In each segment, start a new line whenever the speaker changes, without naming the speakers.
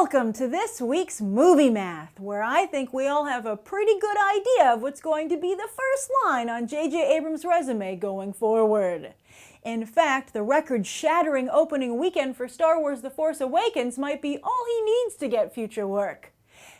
Welcome to this week's Movie Math, where I think we all have a pretty good idea of what's going to be the first line on J.J. Abrams' resume going forward. In fact, the record-shattering opening weekend for Star Wars The Force Awakens might be all he needs to get future work.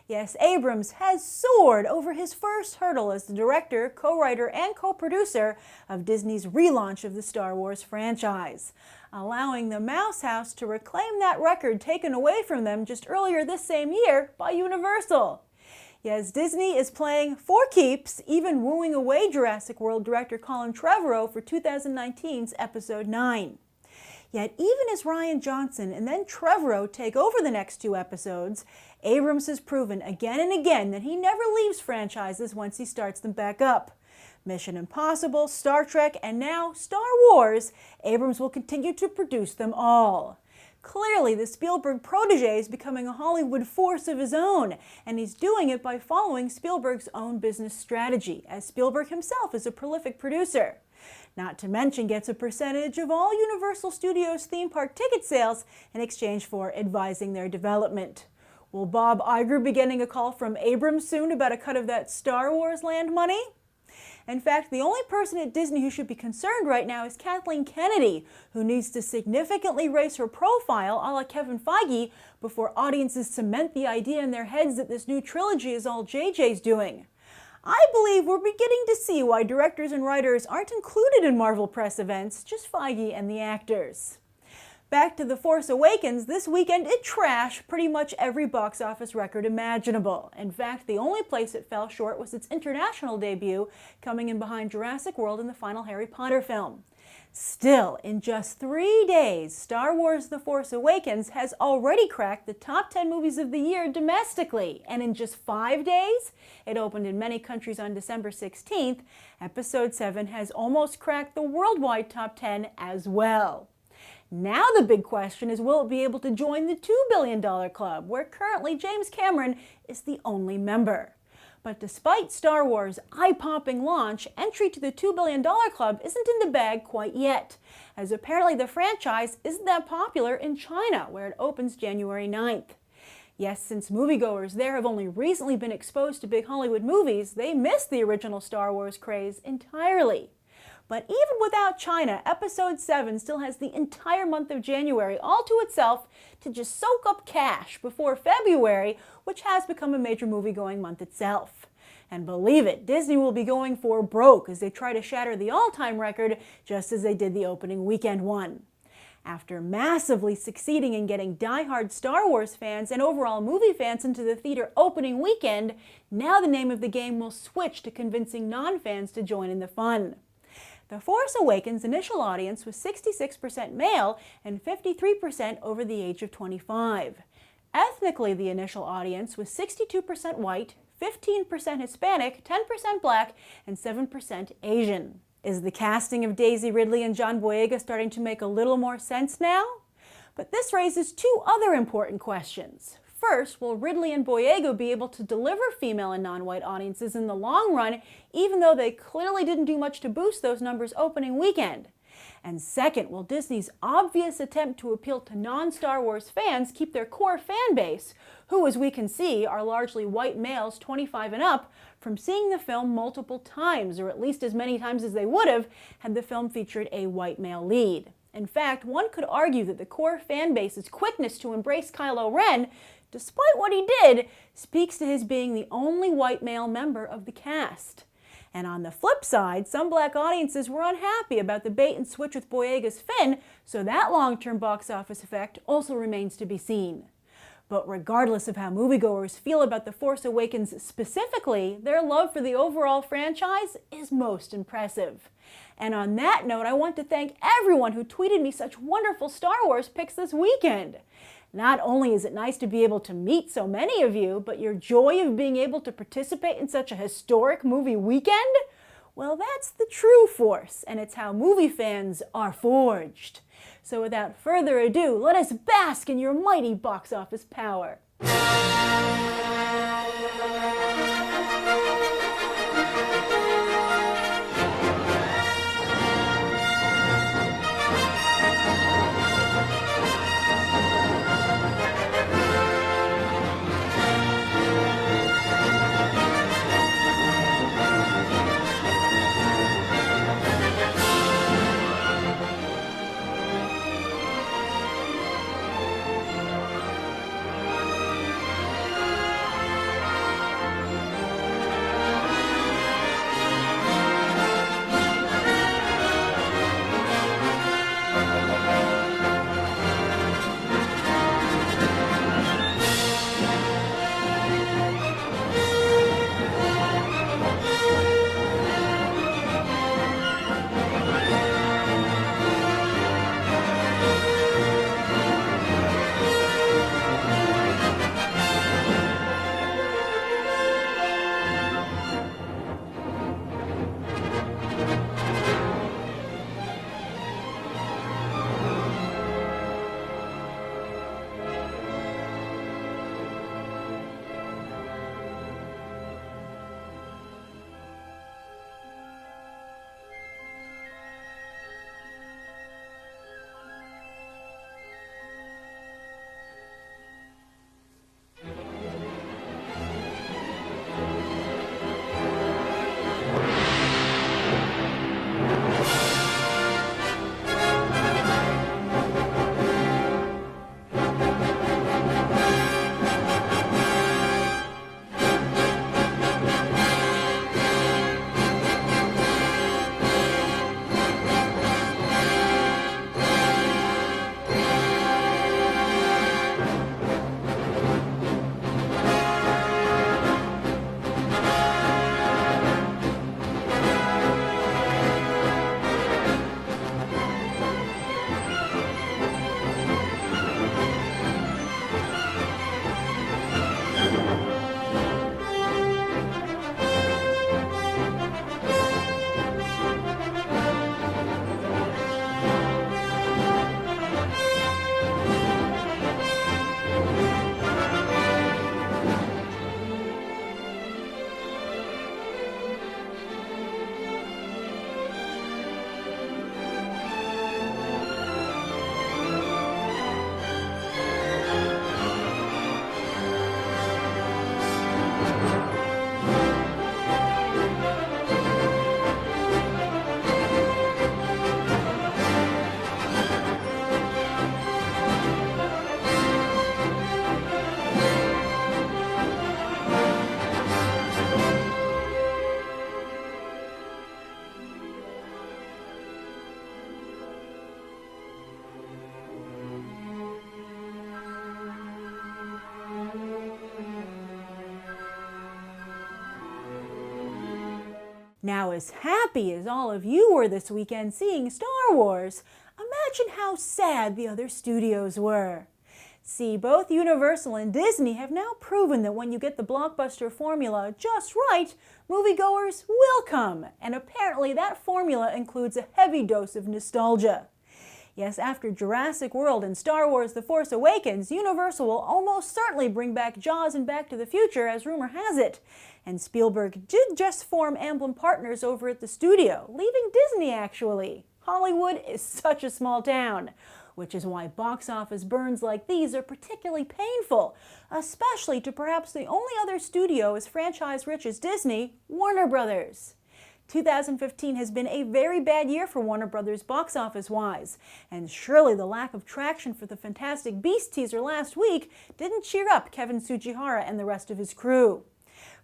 Yes, Abrams has soared over his first hurdle as the director, co-writer, and co-producer of Disney's relaunch of the Star Wars franchise, allowing the Mouse House to reclaim that record taken away from them just earlier this same year by Universal. Yes, Disney is playing for keeps, even wooing away Jurassic World director Colin Trevorrow for 2019's Episode 9. Yet even as Rian Johnson and then Trevorrow take over the next two episodes, Abrams has proven again and again that he never leaves franchises once he starts them back up. Mission Impossible, Star Trek, and now Star Wars, Abrams will continue to produce them all. Clearly, the Spielberg protege is becoming a Hollywood force of his own, and he's doing it by following Spielberg's own business strategy, as Spielberg himself is a prolific producer. Not to mention gets a percentage of all Universal Studios theme park ticket sales in exchange for advising their development. Will Bob Iger be getting a call from Abrams soon about a cut of that Star Wars land money? In fact, the only person at Disney who should be concerned right now is Kathleen Kennedy, who needs to significantly raise her profile a la Kevin Feige before audiences cement the idea in their heads that this new trilogy is all JJ's doing. I believe we're beginning to see why directors and writers aren't included in Marvel press events, just Feige and the actors. Back to The Force Awakens, this weekend it trashed pretty much every box office record imaginable. In fact, the only place it fell short was its international debut, coming in behind Jurassic World and the final Harry Potter film. Still, in just 3 days, Star Wars The Force Awakens has already cracked the top 10 movies of the year domestically, and in just 5 days, it opened in many countries on December 16th, Episode 7 has almost cracked the worldwide top 10 as well. Now the big question is, will it be able to join the $2 billion club, where currently James Cameron is the only member? But despite Star Wars' eye-popping launch, entry to the $2 billion club isn't in the bag quite yet, as apparently the franchise isn't that popular in China, where it opens January 9th. Yes, since moviegoers there have only recently been exposed to big Hollywood movies, they missed the original Star Wars craze entirely. But even without China, Episode 7 still has the entire month of January all to itself to just soak up cash before February, which has become a major movie-going month itself. And believe it, Disney will be going for broke as they try to shatter the all-time record just as they did the opening weekend one. After massively succeeding in getting die-hard Star Wars fans and overall movie fans into the theater opening weekend, now the name of the game will switch to convincing non-fans to join in the fun. The Force Awakens' initial audience was 66% male and 53% over the age of 25. Ethnically, the initial audience was 62% white, 15% Hispanic, 10% black, and 7% Asian. Is the casting of Daisy Ridley and John Boyega starting to make a little more sense now? But this raises two other important questions. First, will Ridley and Boyega be able to deliver female and non-white audiences in the long run, even though they clearly didn't do much to boost those numbers opening weekend? And second, will Disney's obvious attempt to appeal to non-Star Wars fans keep their core fan base, who, as we can see, are largely white males 25 and up, from seeing the film multiple times, or at least as many times as they would have had the film featured a white male lead? In fact, one could argue that the core fan base's quickness to embrace Kylo Ren, despite what he did, speaks to his being the only white male member of the cast. And on the flip side, some black audiences were unhappy about the bait and switch with Boyega's Finn, so that long-term box office effect also remains to be seen. But regardless of how moviegoers feel about The Force Awakens specifically, their love for the overall franchise is most impressive. And on that note, I want to thank everyone who tweeted me such wonderful Star Wars picks this weekend. Not only is it nice to be able to meet so many of you, but your joy of being able to participate in such a historic movie weekend? Well, that's the true Force, and it's how movie fans are forged. So without further ado, let us bask in your mighty box office power. Now, as happy as all of you were this weekend seeing Star Wars, imagine how sad the other studios were. See, both Universal and Disney have now proven that when you get the blockbuster formula just right, moviegoers will come, and apparently that formula includes a heavy dose of nostalgia. Yes, after Jurassic World and Star Wars The Force Awakens, Universal will almost certainly bring back Jaws and Back to the Future, as rumor has it. And Spielberg did just form Amblin Partners over at the studio, leaving Disney actually. Hollywood is such a small town, which is why box office burns like these are particularly painful, especially to perhaps the only other studio as franchise-rich as Disney, Warner Brothers. 2015 has been a very bad year for Warner Brothers box office-wise, and surely the lack of traction for the Fantastic Beasts teaser last week didn't cheer up Kevin Tsujihara and the rest of his crew.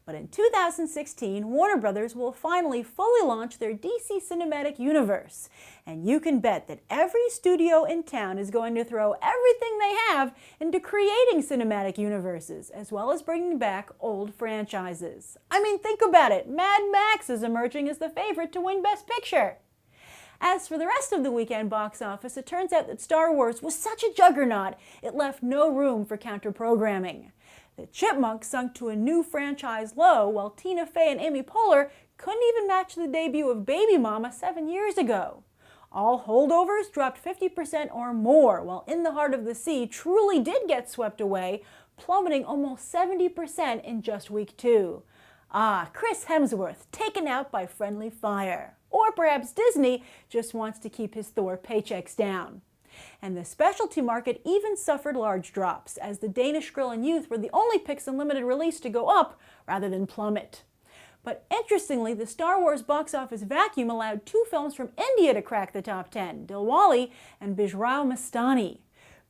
But in 2016, Warner Brothers will finally fully launch their DC Cinematic Universe. And you can bet that every studio in town is going to throw everything they have into creating cinematic universes, as well as bringing back old franchises. I mean, think about it. Mad Max is emerging as the favorite to win Best Picture. As for the rest of the weekend box office, it turns out that Star Wars was such a juggernaut, it left no room for counter-programming. The Chipmunks sunk to a new franchise low, while Tina Fey and Amy Poehler couldn't even match the debut of Baby Mama 7 years ago. All holdovers dropped 50% or more, while In the Heart of the Sea truly did get swept away, plummeting almost 70% in just week 2. Ah, Chris Hemsworth taken out by friendly fire. Or perhaps Disney just wants to keep his Thor paychecks down. And the specialty market even suffered large drops, as the Danish Girl and Youth were the only picks in limited release to go up rather than plummet. But interestingly, the Star Wars box office vacuum allowed 2 films from India to crack the top 10, Dilwale and Bijrao Mastani.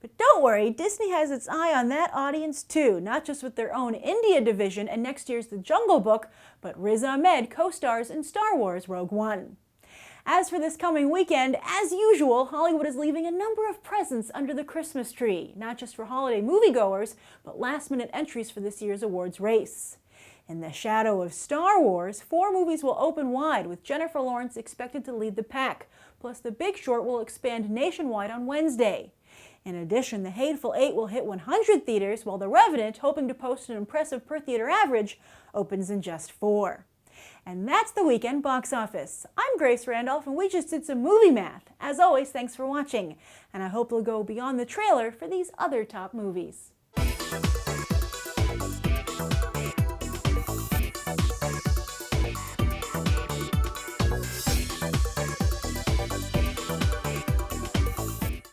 But don't worry, Disney has its eye on that audience too, not just with their own India division and next year's The Jungle Book, but Riz Ahmed co-stars in Star Wars Rogue One. As for this coming weekend, as usual, Hollywood is leaving a number of presents under the Christmas tree, not just for holiday moviegoers, but last-minute entries for this year's awards race. In the shadow of Star Wars, 4 movies will open wide, with Jennifer Lawrence expected to lead the pack, plus The Big Short will expand nationwide on Wednesday. In addition, The Hateful Eight will hit 100 theaters, while The Revenant, hoping to post an impressive per-theater average, opens in just 4. And that's the weekend box office. I'm Grace Randolph, and we just did some movie math. As always, thanks for watching, and I hope you'll go beyond the trailer for these other top movies.